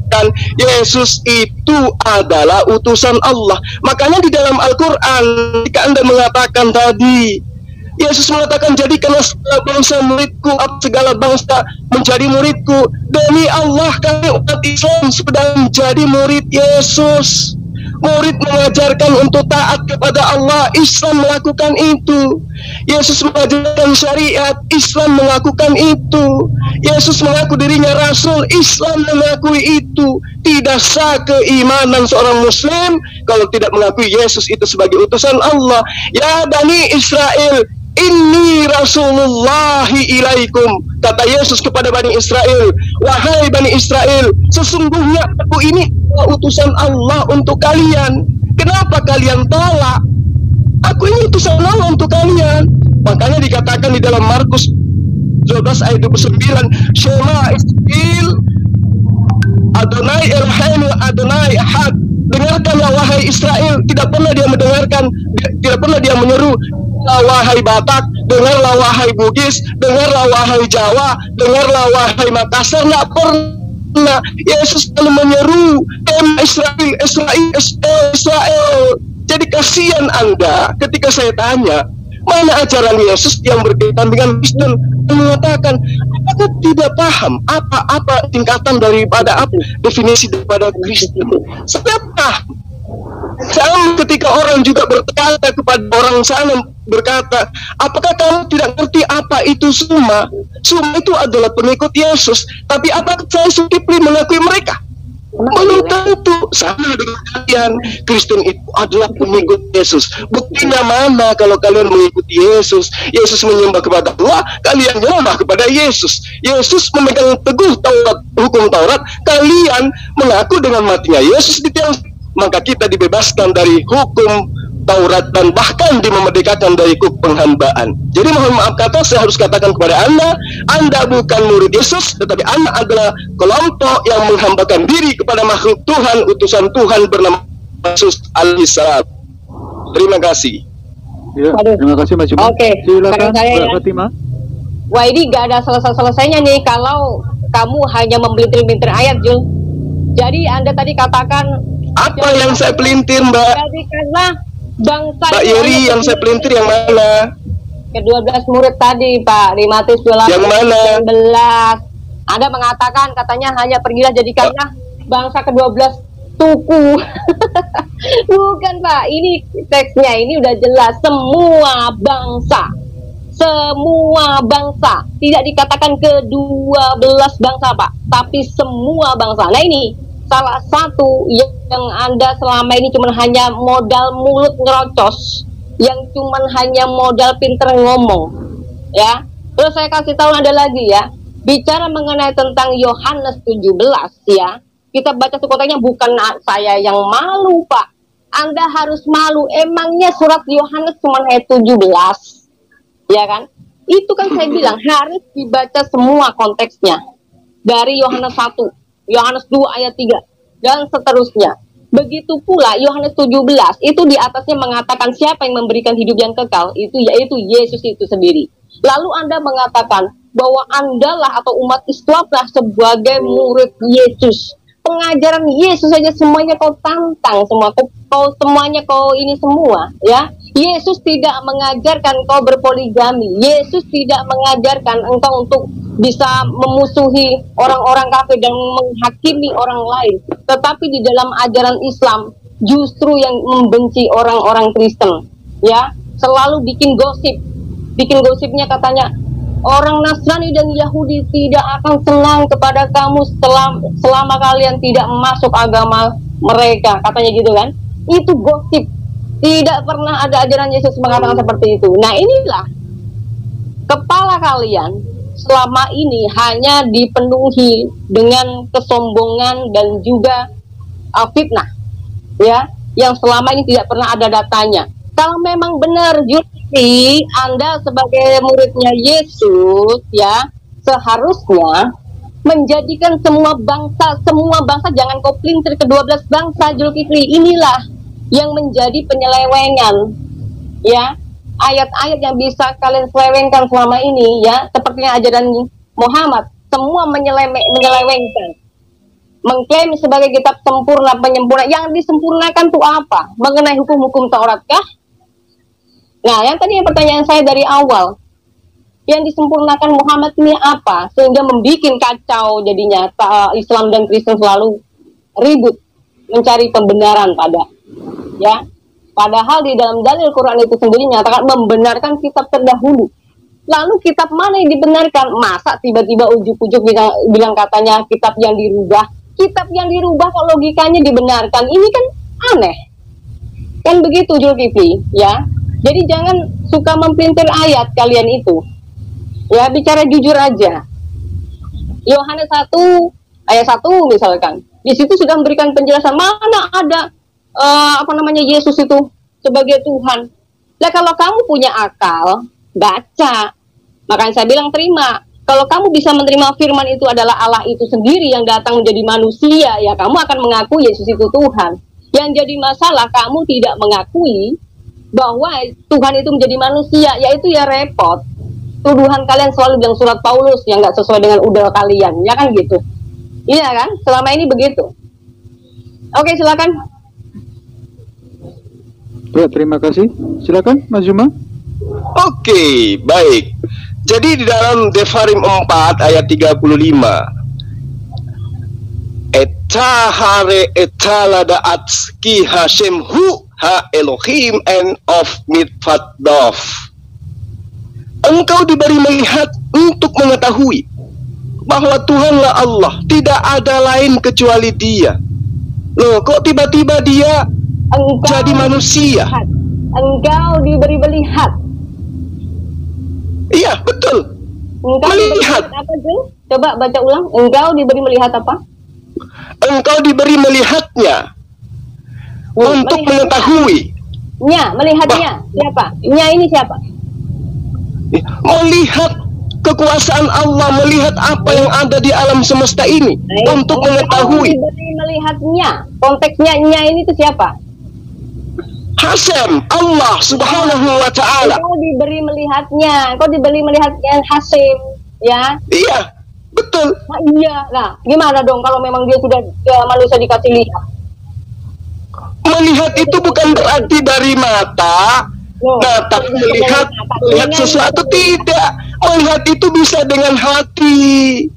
dan Yesus itu adalah utusan Allah. Makanya di dalam Al-Quran ketika Anda mengatakan tadi, Yesus mengatakan, jadikanlah segala bangsa muridku, segala bangsa menjadi muridku. Demi Allah, kami umat Islam sudah menjadi murid Yesus. Murid mengajarkan untuk taat kepada Allah, Islam melakukan itu. Yesus mengajarkan syariat, Islam melakukan itu. Yesus mengaku dirinya Rasul, Islam mengakui itu. Tidak sah keimanan seorang Muslim kalau tidak mengakui Yesus itu sebagai utusan Allah. Ya Bani Israel, Inni Rasulullahi ilaikum. Kata Yesus kepada Bani Israel, wahai Bani Israel, sesungguhnya aku ini utusan Allah untuk kalian. Kenapa kalian tolak? Aku ini utusan Allah untuk kalian. Makanya dikatakan di dalam Markus 12 ayat 29, Shema Israel, Adonai Eloheinu Adonai Ahad. Dengarkanlah wahai Israel. Tidak pernah dia mendengarkan, tidak pernah dia menyeru, wahai Batak, dengarlah wahai Bugis, dengarlah wahai Jawa, dengarlah wahai Makassar. Tidak pernah. Yesus selalu menyeru Israel, Israel, Israel. Jadi kasihan Anda ketika saya tanya, mana ajaran Yesus yang berkaitan dengan Kristen, mengatakan apakah tidak paham apa tingkatan daripada apa definisi daripada Kristen. Saya paham. Sama ketika orang juga berkata kepada orang sana, berkata, apakah kamu tidak ngerti apa itu Suma? Suma itu adalah pengikut Yesus. Tapi apakah saya Zulkifli mengakui mereka? Belum tentu. Sama dengan kalian, Kristen itu adalah pengikut Yesus. Buktinya mana kalau kalian mengikuti Yesus? Yesus menyembah kepada Allah, kalian menyembah kepada Yesus. Yesus memegang teguh Taurat, hukum Taurat, kalian mengaku dengan matinya Yesus di tiang, maka kita dibebaskan dari hukum Taurat dan bahkan dimerdekakan dari hukum penghambaan. Jadi mohon maaf kata, saya harus katakan kepada Anda bukan murid Yesus, tetapi Anda adalah kelompok yang menghambakan diri kepada makhluk Tuhan, utusan Tuhan bernama Yesus alaihissalam. Terima kasih. Ya, terima kasih Mbak Cuma. Oke, silakan saya Mbak Fatima. Wah, ini gak ada selesai-selesainya nih kalau kamu hanya membelintir-belintir ayat, Jul. Jadi Anda tadi katakan apa yang saya pelintir, Mbak? Jadi karena bangsa Mbak Yeri, yang saya pelintir yang mana? Ke-12 murid tadi, Pak, di Matius 28 yang mana? 19. Anda mengatakan katanya hanya pergilah jadikanlah bangsa ke-12 tuku. Bukan, Pak. Ini teksnya ini udah jelas, semua bangsa. Semua bangsa. Tidak dikatakan ke-12 bangsa, Pak, tapi semua bangsa. Nah, ini salah satu yang Anda selama ini cuma hanya modal mulut ngerocos, yang cuma hanya modal pinter ngomong, ya. Terus saya kasih tahu Anda lagi ya, bicara mengenai tentang Yohanes 17 ya, kita baca sekotanya, bukan saya yang malu, Pak. Anda harus malu, emangnya surat Yohanes cuma ayat 17, ya kan? Itu kan saya bilang harus dibaca semua konteksnya, dari Yohanes 1, Yohanes 2 ayat 3 dan seterusnya. Begitu pula Yohanes 17 itu di atasnya mengatakan siapa yang memberikan hidup yang kekal, itu yaitu Yesus itu sendiri. Lalu Anda mengatakan bahwa Anda lah atau umat Islam lah sebagai murid Yesus. Pengajaran Yesus saja semuanya kau tantang semua, kau semuanya kau ini semua, ya. Yesus tidak mengajarkan kau berpoligami. Yesus tidak mengajarkan engkau untuk bisa memusuhi orang-orang kafir dan menghakimi orang lain. Tetapi di dalam ajaran Islam justru yang membenci orang-orang Kristen, ya, selalu bikin gosip. Bikin gosipnya katanya orang Nasrani dan Yahudi tidak akan senang kepada kamu selama kalian tidak masuk agama mereka, katanya gitu kan. Itu gosip. Tidak pernah ada ajaran Yesus mengatakan seperti itu. Nah, inilah kepala kalian selama ini hanya dipenuhi dengan kesombongan dan juga fitnah, ya, yang selama ini tidak pernah ada datanya. Kalau memang benar Zulkifli, Anda sebagai muridnya Yesus, ya, seharusnya menjadikan semua bangsa jangan kau pelintir ke-12 bangsa, Zulkifli. Inilah yang menjadi penyelewengan, ya, ayat-ayat yang bisa kalian selewengkan selama ini, ya, sepertinya ajaran Muhammad, semua menyelewengkan, mengklaim sebagai kitab sempurna, penyempurna. Yang disempurnakan itu apa? Mengenai hukum-hukum Taurat kah? Nah, yang tadi pertanyaan saya dari awal, yang disempurnakan Muhammad ini apa? Sehingga membuat kacau jadinya Islam dan Kristen selalu ribut mencari pembenaran pada ya. Padahal di dalam dalil Quran itu sendiri menyatakan membenarkan kitab terdahulu. Lalu kitab mana yang dibenarkan? Masa tiba-tiba ujuk-ujuk bilang katanya kitab yang dirubah? Kitab yang dirubah kok logikanya dibenarkan? Ini kan aneh. Kan begitu Zulkifli, ya. Jadi jangan suka mempelintir ayat kalian itu. Ya, bicara jujur aja. Yohanes 1 ayat 1 misalkan. Di situ sudah memberikan penjelasan mana ada Yesus itu sebagai Tuhan. Nah, kalau kamu punya akal, baca. Makanya saya bilang terima. Kalau kamu bisa menerima firman itu adalah Allah itu sendiri yang datang menjadi manusia, ya kamu akan mengaku Yesus itu Tuhan. Yang jadi masalah kamu tidak mengakui bahwa Tuhan itu menjadi manusia, yaitu ya repot. Tuduhan kalian selalu bilang surat Paulus yang nggak sesuai dengan udel kalian, ya kan gitu. Iya kan? Selama ini begitu. Oke, silakan. Ya, terima kasih. Silakan, Mas Juma. Oke, baik. Jadi di dalam Devarim 4 ayat 35, Etahare etalada atski Hashem hu ha Elohim and of mitfadov. Engkau diberi melihat untuk mengetahui bahwa Tuhanlah Allah, tidak ada lain kecuali Dia. Loh, kok tiba-tiba Dia jadi manusia? Engkau diberi melihat. Iya, betul. Engkau melihat apa tuh? Coba baca ulang. Engkau diberi melihat apa? Engkau diberi melihatnya untuk mengetahui. Melihatnya siapa? Ini siapa? Melihat kekuasaan Allah, melihat apa yang ada di alam semesta ini. Untuk mengetahui. Diberi melihatnya. Konteksnya ini itu siapa? Hasem, Allah subhanahu wa ta'ala. Kau diberi melihatnya. Kau diberi melihatnya Hasem, ya? Iya, betul. Nah, iya. Nah, gimana dong kalau memang dia sudah manusia dikasih lihat? Melihat itu bukan berarti dari mata. Tapi melihat sesuatu tidak. Melihat itu bisa dengan hati.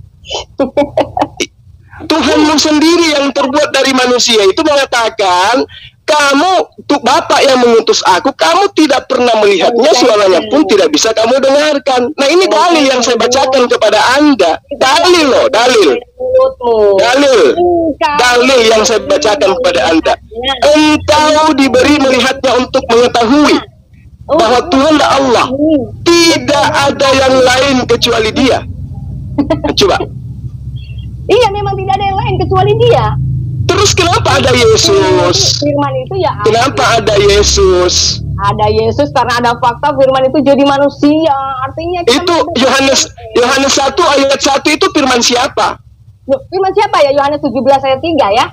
Tuhanmu sendiri yang terbuat dari manusia itu mengatakan, kamu, Bapak yang mengutus aku, kamu tidak pernah melihatnya, suaranya pun tidak bisa kamu dengarkan. Nah, ini dalil yang saya bacakan kepada Anda. Dalil loh, dalil yang saya bacakan kepada Anda. Engkau diberi melihatnya untuk mengetahui bahwa Tuhanlah Allah, tidak ada yang lain kecuali Dia. Coba. Iya, memang tidak ada yang lain kecuali Dia. Terus kenapa ada Yesus? Firman itu ya. Kenapa ada Yesus? Ada Yesus karena ada fakta firman itu jadi manusia. Artinya itu Yohanes 1 ayat 1 itu firman siapa? Firman siapa ya? Yohanes 17 ayat 3 ya.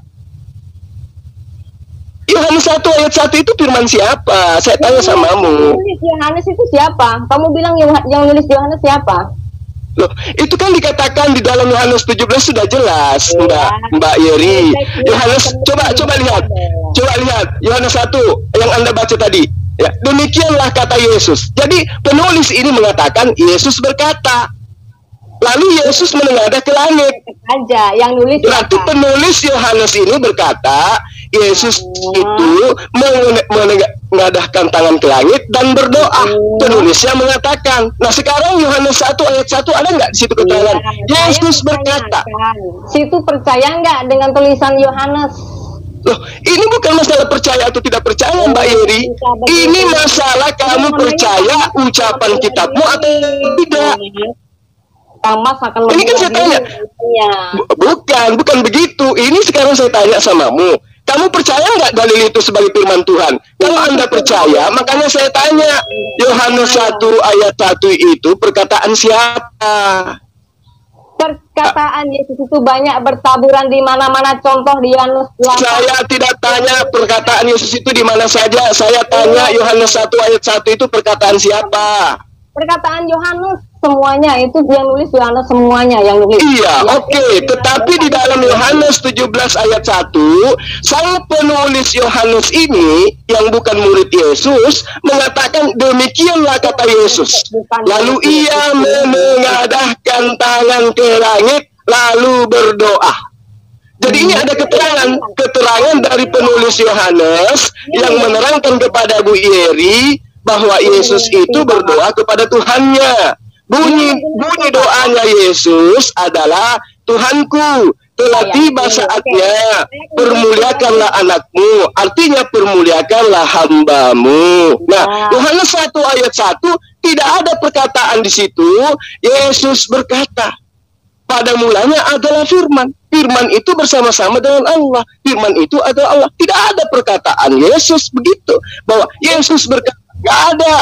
Yohanes 1 ayat 1 itu firman siapa? Saya tanya samamu. Yohanes itu siapa? Kamu bilang yang nulis Yohanes siapa? Loh, itu kan dikatakan di dalam Yohanes 17 sudah jelas, Mbak Yeri. Yohanes, coba lihat Yohanes 1 yang Anda baca tadi. Ya, demikianlah kata Yesus. Jadi penulis ini mengatakan Yesus berkata. Lalu Yesus menengadah ke langit. Aja yang nulis. Berarti penulis Yohanes ini berkata Yesus itu mengadahkan tangan ke langit dan berdoa. Penulisnya mengatakan. Nah, sekarang Yohanes 1 ayat 1 ada nggak di situ keterangan? Yesus berkata. Situ percaya nggak dengan tulisan Yohanes? Loh, ini bukan masalah percaya atau tidak percaya, Mbak Yeri. Ini masalah kamu percaya ucapan kitabmu atau tidak. Ini kan saya tanya. Bukan begitu. Ini sekarang saya tanya samamu. Kamu percaya nggak dalil itu sebagai firman Tuhan? Kalau Anda percaya, makanya saya tanya, Yohanes 1 ayat 1 itu perkataan siapa? Perkataan Yesus itu banyak bertaburan di mana-mana, contoh di Yohanes 8. Saya tidak tanya perkataan Yesus itu di mana saja. Saya tanya Yohanes 1 ayat 1 itu perkataan siapa? Perkataan Yohanes semuanya, itu yang nulis Yohanes semuanya yang nulis. Iya, oke. Tetapi di dalam Yohanes 17 ayat 1, sang penulis Yohanes ini yang bukan murid Yesus mengatakan demikianlah kata Yesus. Lalu ia mengadahkan tangan ke langit lalu berdoa. Jadi ini ada keterangan dari penulis Yohanes yang menerangkan kepada Bu Yeri bahwa Yesus itu berdoa kepada Tuhannya. Bunyi doanya Yesus adalah, Tuhanku, telah tiba saatnya, permuliakanlah anakmu. Artinya permuliakanlah hambamu. Nah, Yohanes 1 ayat 1 tidak ada perkataan di situ. Yesus berkata, pada mulanya adalah firman. Firman itu bersama-sama dengan Allah. Firman itu adalah Allah. Tidak ada perkataan Yesus begitu. Bahwa Yesus berkata, tidak ada.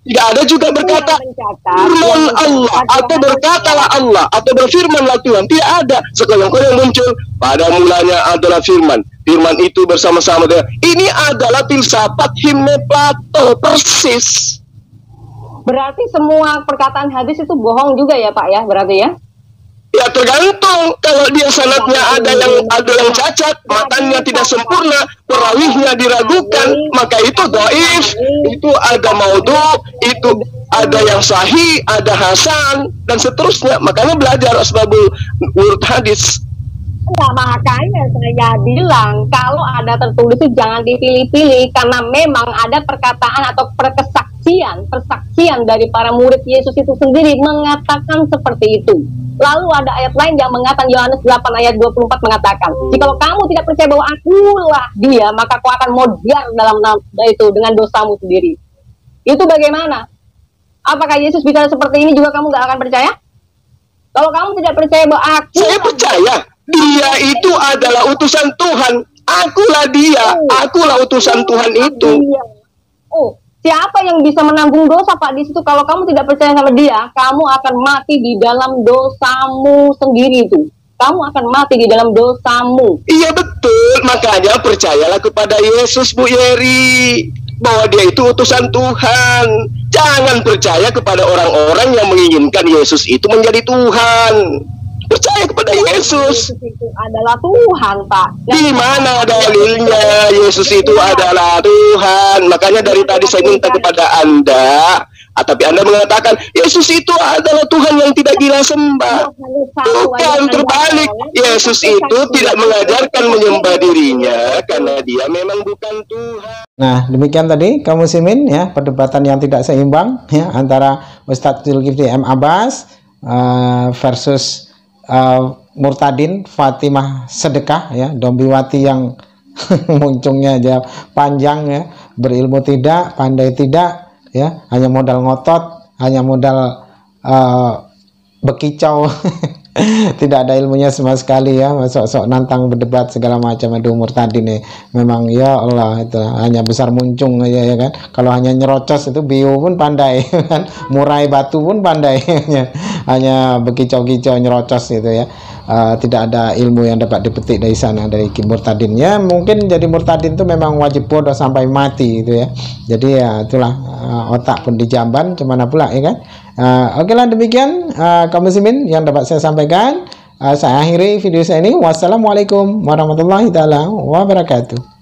Tidak ada juga berkata firman Allah atau berkatalah Allah atau berfirmanlah Tuhan. Tidak ada. Sekali-kali muncul pada mulanya adalah firman. Firman itu bersama-sama dengan. Ini adalah filsafat himne Plato persis. Berarti semua perkataan hadis itu bohong juga ya Pak ya, berarti ya? Ya tergantung. Kalau dia sanadnya ada yang cacat, matanya tidak sempurna, perawihnya diragukan, maka itu dhaif. Itu ada maudhu, itu ada yang sahih, ada hasan, dan seterusnya. Makanya belajar asbabul wurud hadis. Enggak, makanya saya bilang kalau ada tertulis itu jangan dipilih-pilih, karena memang ada perkataan atau persaksian dari para murid Yesus itu sendiri mengatakan seperti itu. Lalu ada ayat lain yang mengatakan, Yohanes 8 ayat 24 mengatakan, jikalau kamu tidak percaya bahwa akulah dia, maka kau akan modar dalam itu dengan dosamu sendiri. Itu bagaimana? Apakah Yesus bicara seperti ini juga kamu gak akan percaya? Kalau kamu tidak percaya bahwa aku, saya percaya dia itu adalah utusan Tuhan. Akulah dia, akulah utusan Tuhan itu. Oh, siapa yang bisa menanggung dosa Pak di situ? Kalau kamu tidak percaya sama dia, kamu akan mati di dalam dosamu sendiri itu. Kamu akan mati di dalam dosamu. Iya betul, makanya percayalah kepada Yesus Bu Yeri, bahwa dia itu utusan Tuhan. Jangan percaya kepada orang-orang yang menginginkan Yesus itu menjadi Tuhan. Percaya kepada Yesus. Yesus itu adalah Tuhan, Pak. Di mana dalilnya Yesus itu adalah Tuhan? Makanya dari tadi saya minta kepada Anda, tapi Anda mengatakan Yesus itu adalah Tuhan yang tidak gila sembah. Bukan, terbalik. Yesus itu tidak mengajarkan menyembah dirinya karena dia memang bukan Tuhan. Nah, demikian tadi kaum muslimin ya, perdebatan yang tidak seimbang ya antara Ustadz Zulkifli M. Abbas versus Murtadin Fatimah Sedekah ya, Dombiwati yang muncungnya aja panjang ya, berilmu tidak, pandai tidak ya, hanya modal ngotot, hanya modal bekicau. Tidak ada ilmunya sama sekali ya, sok-sok nantang berdebat segala macam. Aduh, Murtadin nih memang ya Allah, itu hanya besar muncung aja ya kan. Kalau hanya nyerocos itu bio pun pandai kan, murai batu pun pandai. Hanya bekicau-kicau nyerocos gitu ya. Tidak ada ilmu yang dapat dipetik dari sana dari Murtadin ya. Mungkin jadi Murtadin itu memang wajib bodoh sampai mati gitu ya. Jadi ya itulah, otak pun dijamban, kemana pula ya kan. Oke lah, demikian kaum muslimin yang dapat saya sampaikan. Saya akhiri video saya ini. Wassalamualaikum warahmatullahi taala wabarakatuh.